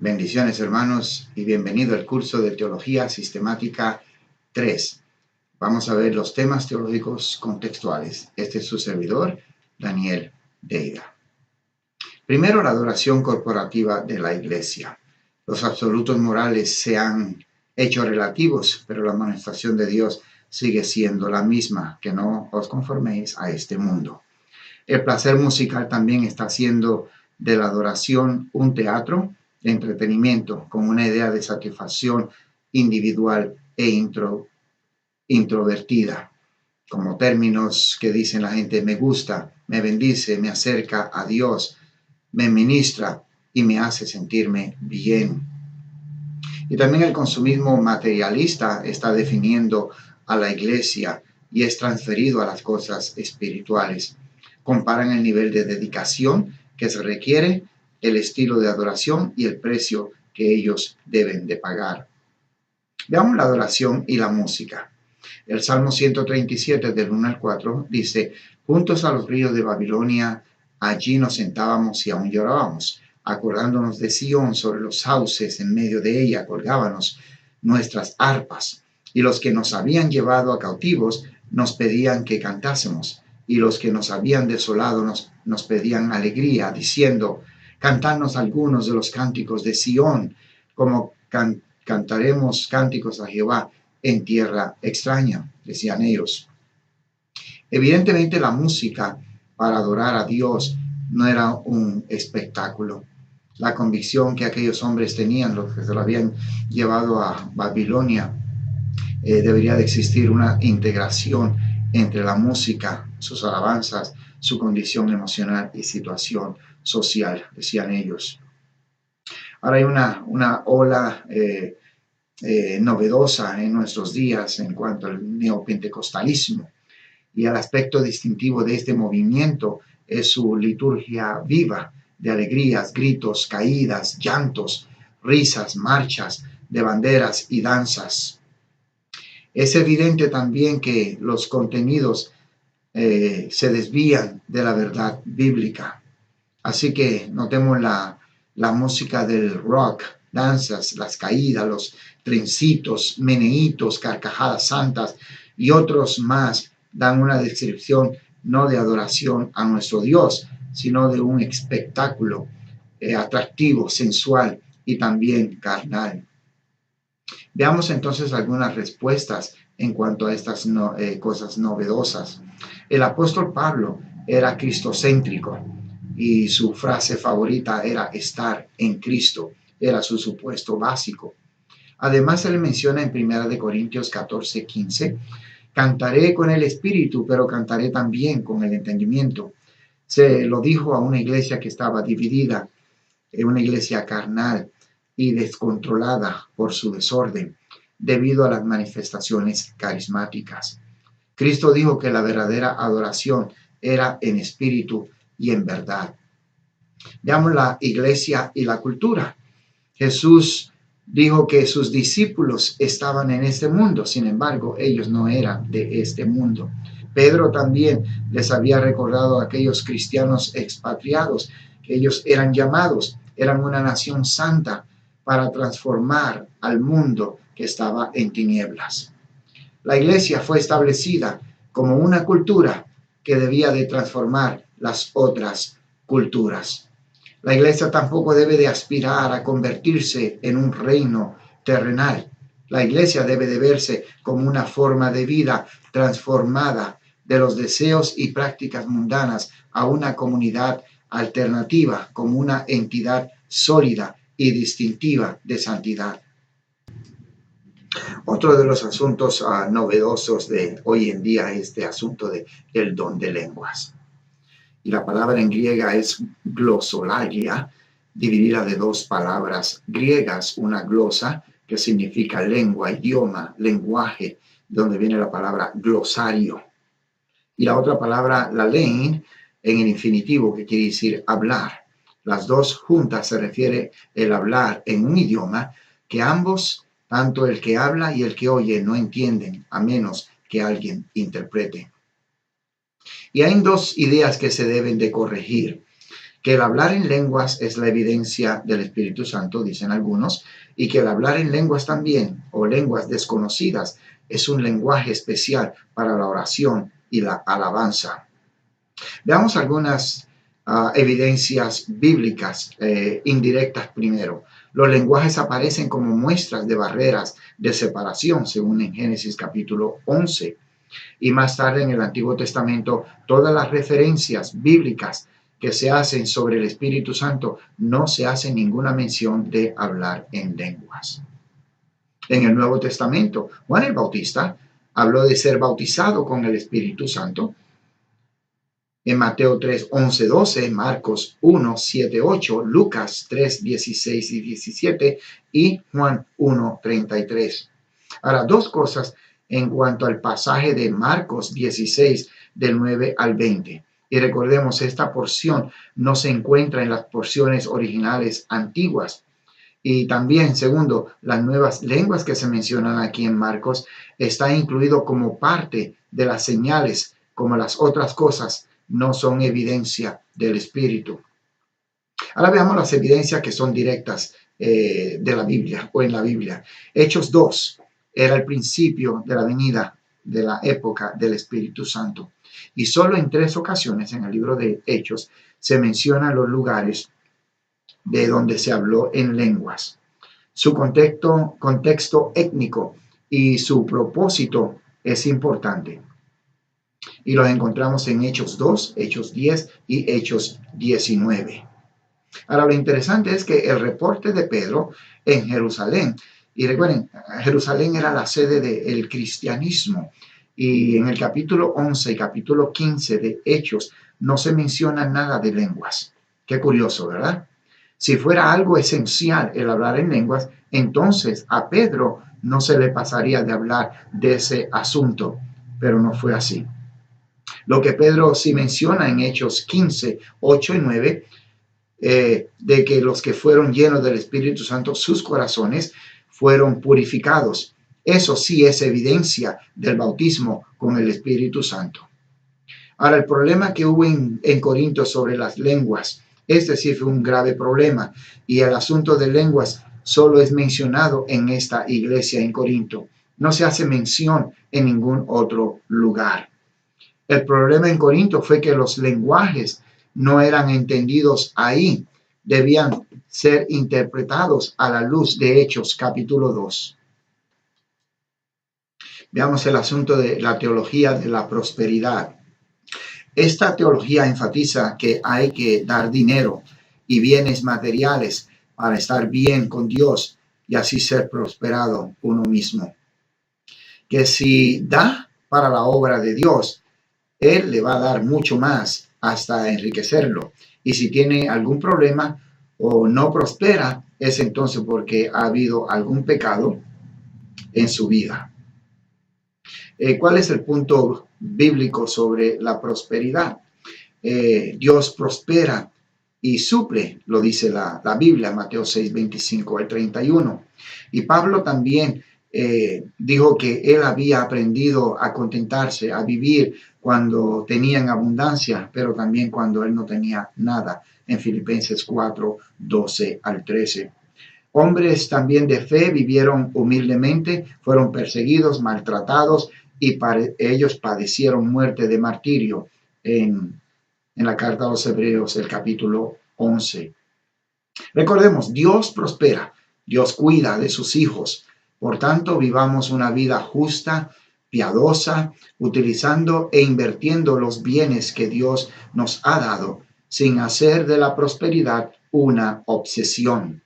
Bendiciones, hermanos, y bienvenido al curso de Teología Sistemática 3. Vamos a ver los temas teológicos contextuales. Este es su servidor, Daniel Deida. Primero, la adoración corporativa de la iglesia. Los absolutos morales se han hecho relativos, pero la manifestación de Dios sigue siendo la misma, que no os conforméis a este mundo. El placer musical también está haciendo de la adoración un teatro de entretenimiento con una idea de satisfacción individual e introvertida, como términos que dicen la gente: me gusta, me bendice, me acerca a Dios, me ministra y me hace sentirme bien. Y también el consumismo materialista está definiendo a la iglesia y es transferido a las cosas espirituales. Comparan el nivel de dedicación que se requiere, el estilo de adoración y el precio que ellos deben de pagar. Veamos la adoración y la música. El Salmo 137 del 1 al 4 dice: juntos a los ríos de Babilonia, allí nos sentábamos y aún llorábamos, acordándonos de Sión, sobre los sauces en medio de ella colgábamos nuestras arpas, y los que nos habían llevado a cautivos nos pedían que cantásemos, y los que nos habían desolado nos pedían alegría, diciendo: cantadnos algunos de los cánticos de Sión, como cantaremos cánticos a Jehová en tierra extraña, decían ellos. Evidentemente la música para adorar a Dios no era un espectáculo. La convicción que aquellos hombres tenían, los que se lo habían llevado a Babilonia, debería de existir una integración entre la música, sus alabanzas, su condición emocional y situación social, decían ellos. Ahora hay una ola novedosa en nuestros días en cuanto al neopentecostalismo, y el aspecto distintivo de este movimiento es su liturgia viva de alegrías, gritos, caídas, llantos, risas, marchas de banderas y danzas. Es evidente también que los contenidos se desvían de la verdad bíblica. Así que notemos la música del rock, danzas, las caídas, los trencitos, meneitos, carcajadas santas y otros más dan una descripción no de adoración a nuestro Dios, sino de un espectáculo atractivo, sensual y también carnal. Veamos entonces algunas respuestas en cuanto a estas cosas novedosas. El apóstol Pablo era cristocéntrico y su frase favorita era estar en Cristo, era su supuesto básico. Además, él menciona en 1 Corintios 14:15, cantaré con el espíritu, pero cantaré también con el entendimiento. Se lo dijo a una iglesia que estaba dividida, una iglesia carnal y descontrolada por su desorden debido a las manifestaciones carismáticas. Cristo dijo que la verdadera adoración era en espíritu y en verdad. Veamos la iglesia y la cultura. Jesús dijo que sus discípulos estaban en este mundo, sin embargo, ellos no eran de este mundo. Pedro también les había recordado a aquellos cristianos expatriados que ellos eran llamados, eran una nación santa para transformar al mundo que estaba en tinieblas. La iglesia fue establecida como una cultura que debía de transformar las otras culturas. La iglesia tampoco debe de aspirar a convertirse en un reino terrenal. La iglesia debe de verse como una forma de vida transformada de los deseos y prácticas mundanas a una comunidad alternativa, como una entidad sólida y distintiva de santidad. Otro de los asuntos novedosos de hoy en día es este asunto del don de lenguas. Y la palabra en griega es glosolalia, dividida de dos palabras griegas, una glosa, que significa lengua, idioma, lenguaje, donde viene la palabra glosario. Y la otra palabra, lalein, en el infinitivo, que quiere decir hablar. Las dos juntas se refiere el hablar en un idioma que ambos, tanto el que habla y el que oye, no entienden, a menos que alguien interprete. Y hay dos ideas que se deben de corregir. que el hablar en lenguas es la evidencia del Espíritu Santo, dicen algunos, y que el hablar en lenguas también, o lenguas desconocidas, es un lenguaje especial para la oración y la alabanza. Veamos algunas evidencias bíblicas indirectas primero. Los lenguajes aparecen como muestras de barreras de separación, según en Génesis capítulo 11. Y más tarde en el Antiguo Testamento, todas las referencias bíblicas que se hacen sobre el Espíritu Santo, no se hace ninguna mención de hablar en lenguas. En el Nuevo Testamento, Juan el Bautista habló de ser bautizado con el Espíritu Santo. En Mateo 3, 11, 12, Marcos 1, 7, 8, Lucas 3, 16 y 17 y Juan 1, 33. Ahora, dos cosas en cuanto al pasaje de Marcos 16, del 9 al 20. Y recordemos, esta porción no se encuentra en las porciones originales antiguas. Y también, segundo, las nuevas lenguas que se mencionan aquí en Marcos está incluido como parte de las señales, como las otras cosas no son evidencia del Espíritu. Ahora veamos las evidencias que son directas de la Biblia o en la Biblia. Hechos 2 era el principio de la venida de la época del Espíritu Santo. Y solo en 3 ocasiones en el libro de Hechos se mencionan los lugares de donde se habló en lenguas. Su contexto étnico y su propósito es importante. Y los encontramos en Hechos 2, Hechos 10 y Hechos 19. Ahora, lo interesante es que el reporte de Pedro en Jerusalén, y recuerden, Jerusalén era la sede del cristianismo, y en el capítulo 11 y capítulo 15 de Hechos no se menciona nada de lenguas. Qué curioso, ¿verdad? Si fuera algo esencial el hablar en lenguas, entonces a Pedro no se le pasaría de hablar de ese asunto, pero no fue así. Lo que Pedro sí menciona en Hechos 15, 8 y 9, de que los que fueron llenos del Espíritu Santo, sus corazones fueron purificados. Eso sí es evidencia del bautismo con el Espíritu Santo. Ahora, el problema que hubo en Corinto sobre las lenguas, sí fue un grave problema, y el asunto de lenguas solo es mencionado en esta iglesia en Corinto. No se hace mención en ningún otro lugar. El problema en Corinto fue que los lenguajes no eran entendidos ahí, debían ser interpretados a la luz de Hechos capítulo 2. Veamos el asunto de la teología de la prosperidad. Esta teología enfatiza que hay que dar dinero y bienes materiales para estar bien con Dios y así ser prosperado uno mismo. Que si da para la obra de Dios, Él le va a dar mucho más hasta enriquecerlo. Y si tiene algún problema o no prospera, es entonces porque ha habido algún pecado en su vida. ¿Cuál es el punto bíblico sobre la prosperidad? Dios prospera y suple, lo dice la Biblia, Mateo 6, 25 al 31. Y Pablo también dijo que él había aprendido a contentarse, a vivir cuando tenía en abundancia, pero también cuando él no tenía nada, en Filipenses 4, 12 al 13. Hombres también de fe vivieron humildemente, fueron perseguidos, maltratados y ellos padecieron muerte de martirio en la carta a los Hebreos, el capítulo 11. Recordemos, Dios prospera, Dios cuida de sus hijos. Por tanto, vivamos una vida justa, piadosa, utilizando e invirtiendo los bienes que Dios nos ha dado, sin hacer de la prosperidad una obsesión.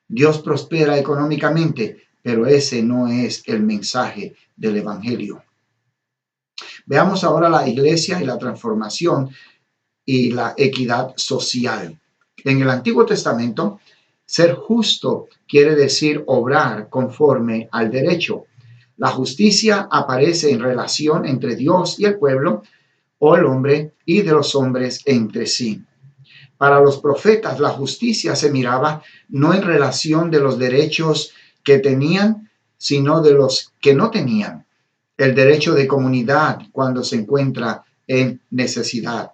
Dios prospera económicamente, pero ese no es el mensaje del Evangelio. Veamos ahora la iglesia y la transformación y la equidad social. En el Antiguo Testamento, ser justo quiere decir obrar conforme al derecho. La justicia aparece en relación entre Dios y el pueblo o el hombre y de los hombres entre sí. Para los profetas, la justicia se miraba no en relación de los derechos que tenían, sino de los que no tenían. El derecho de comunidad cuando se encuentra en necesidad.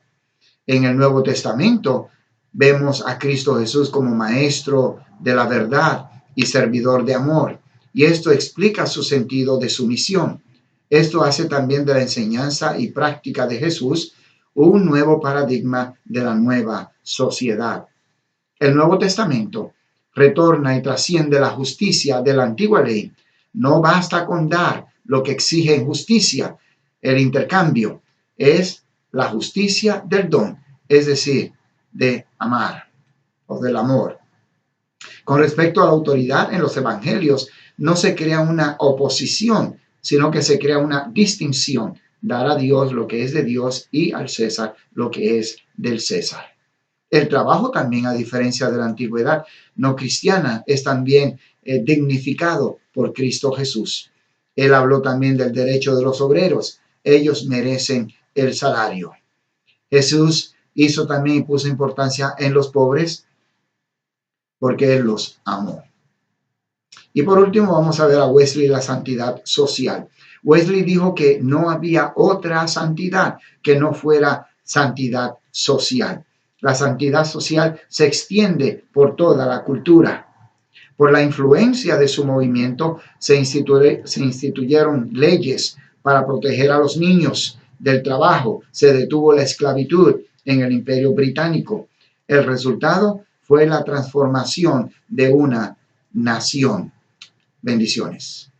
En el Nuevo Testamento, Vemos a Cristo Jesús como maestro de la verdad y servidor de amor. Y esto explica su sentido de sumisión. Esto hace también de la enseñanza y práctica de Jesús un nuevo paradigma de la nueva sociedad. El Nuevo Testamento retorna y trasciende la justicia de la antigua ley. No basta con dar lo que exige en justicia. El intercambio es la justicia del don, es decir, de amar o del amor. Con respecto a la autoridad en los evangelios, no se crea una oposición, sino que se crea una distinción. Dar a Dios lo que es de Dios y al César lo que es del César. El trabajo también, a diferencia de la antigüedad no cristiana, es también dignificado por Cristo Jesús. Él habló también del derecho de los obreros. Ellos merecen el salario. Jesús hizo también y puso importancia en los pobres porque Él los amó. Y por último vamos a ver a Wesley, la santidad social. Wesley dijo que no había otra santidad que no fuera santidad social. La santidad social se extiende por toda la cultura. Por la influencia de su movimiento se instituyeron leyes para proteger a los niños del trabajo. Se detuvo la esclavitud en el Imperio Británico. El resultado fue la transformación de una nación. Bendiciones.